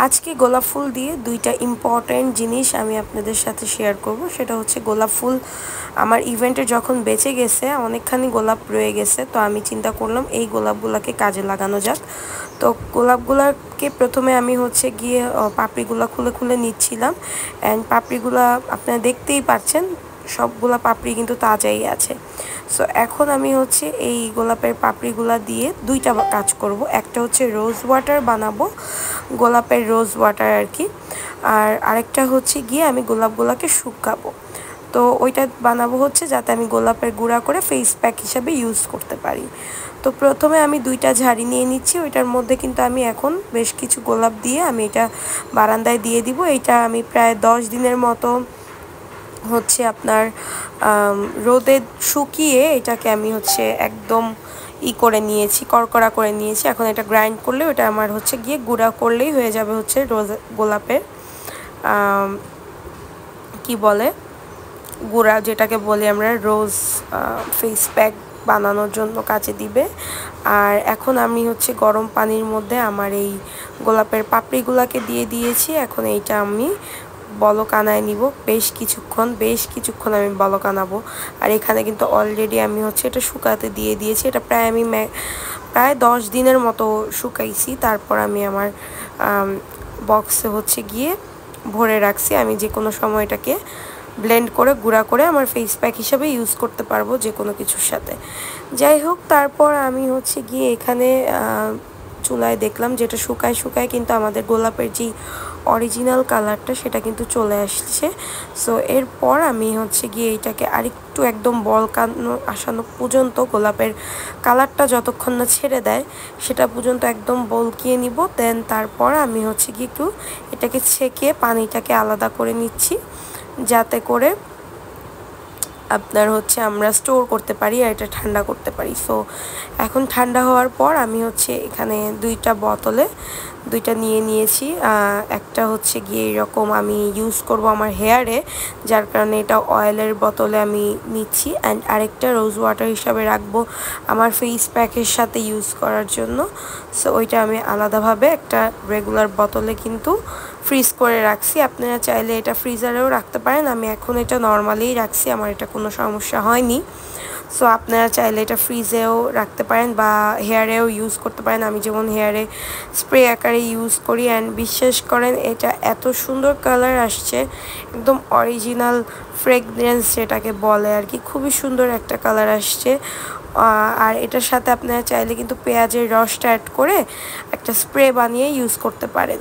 আজকে গোলাপ ফুল দিয়ে দুইটা ইম্পর্ট্যান্ট জিনিস আমি আপনাদের সাথে শেয়ার করব। সেটা হচ্ছে গোলাপ ফুল আমার ইভেন্টে যখন বেঁচে গেছে, অনেকখানি গোলাপ রয়ে গেছে, তো আমি চিন্তা করলাম এই গোলাপগুলোকে কাজে লাগানো যাক। তো গোলাপগুলোকে প্রথমে আমি হচ্ছে গিয়ে পাপড়িগুলো খুলে খুলে নিচ্ছিলাম। অ্যান্ড পাপড়িগুলো আপনারা দেখতেই পাচ্ছেন, সবগুলা পাপড়ি কিন্তু তাজাই আছে। সো এখন আমি হচ্ছে এই গোলাপের পাপড়িগুলা দিয়ে দুইটা কাজ করব। একটা হচ্ছে রোজ ওয়াটার বানাবো, গোলাপের রোজ ওয়াটার আর কি। আর আরেকটা হচ্ছে গিয়ে আমি গোলাপগুলোকে শুকাবো। তো ওইটা বানাবো হচ্ছে যাতে আমি গোলাপের গুঁড়া করে ফেস প্যাক হিসাবে ইউজ করতে পারি। তো প্রথমে আমি দুইটা ঝাড়ি নিয়ে নিচ্ছি। ওইটার মধ্যে কিন্তু আমি এখন বেশ কিছু গোলাপ দিয়ে আমি এটা বারান্দায় দিয়ে দিব। এইটা আমি প্রায় 10 দিনের মতো হচ্ছে আপনার রোদে শুকিয়ে এটাকে আমি হচ্ছে একদম করে নিয়েছি, কড়কড়া করে নিয়েছি। এখন এটা গ্রাইন্ড করলে ওটা আমার হচ্ছে গিয়ে গুঁড়া করলেই হয়ে যাবে হচ্ছে রোজ গোলাপের কি বলে গুঁড়া, যেটাকে বলি আমরা রোজ ফেস প্যাক বানানোর জন্য কাজে দিবে। আর এখন আমি হচ্ছে গরম পানির মধ্যে আমার এই গোলাপের পাপড়িগুলোকে দিয়ে দিয়েছি। এখন এইটা আমি বলক আনায় নিব। বেশ কিছুক্ষণ আমি বলক আনাবো। আর এখানে কিন্তু অলরেডি আমি হচ্ছে এটা শুকাতে দিয়ে দিয়েছি। এটা প্রায় 10 দিনের মতো শুকাইছি। তারপর আমি আমার বক্সে হচ্ছে গিয়ে ভরে রাখছি। আমি যে কোনো সময় এটাকে ব্লেন্ড করে গুঁড়া করে আমার ফেস প্যাক হিসাবে ইউজ করতে পারবো যে কোনো কিছুর সাথে। যাই হোক, তারপর আমি হচ্ছে গিয়ে এখানে চুলায় দেখলাম যেটা শুকায় কিন্তু আমাদের গোলাপের যে অরিজিনাল কালারটা সেটা কিন্তু চলে আসছে। সো এরপর আমি হচ্ছে গিয়ে এইটাকে আরেকটু একদম বলকানো আসানো পর্যন্ত, গোলাপের কালারটা যতক্ষণ না ছেড়ে দেয় সেটা পর্যন্ত একদম বলকিয়ে নিব। দেন তারপর আমি হচ্ছে গিয়ে একটু এটাকে ছেঁকে পানিটাকে আলাদা করে নিচ্ছি, যাতে করে আপনার হচ্ছে আমরা স্টোর করতে পারি আর এটা ঠান্ডা করতে পারি। সো এখন ঠান্ডা হওয়ার পর আমি হচ্ছে এখানে দুইটা নিয়ে নিয়েছি। একটা হচ্ছে গিয়ে এরকম আমি ইউজ করব আমার হেয়ারে, যার কারণে এটা অয়েলের বোতলে আমি নিচ্ছি। অ্যান্ড আরেকটা রোজ ওয়াটার হিসাবে রাখবো আমার ফেস প্যাকের সাথে ইউজ করার জন্য। সো ওইটা আমি আলাদাভাবে একটা রেগুলার বোতলে কিন্তু ফ্রিজ করে রাখছি। আপনারা চাইলে এটা ফ্রিজারেও রাখতে পারেন। আমি এখন এটা নর্মালিই রাখছি, আমার এটা কোনো সমস্যা হয়নি। সো আপনারা চাইলে এটা ফ্রিজেও রাখতে পারেন বা হেয়ারেও ইউজ করতে পারেন। আমি যেমন হেয়ারে স্প্রে আকারে ইউজ করি। অ্যান্ড বিশ্বাস করেন এটা এত সুন্দর কালার আসছে, একদম অরিজিনাল ফ্রেগরেন্স যেটাকে বলে আর কি, খুবই সুন্দর একটা কালার আসছে। আর এটার সাথে আপনারা চাইলে কিন্তু পেঁয়াজের রসটা অ্যাড করে একটা স্প্রে বানিয়ে ইউজ করতে পারেন।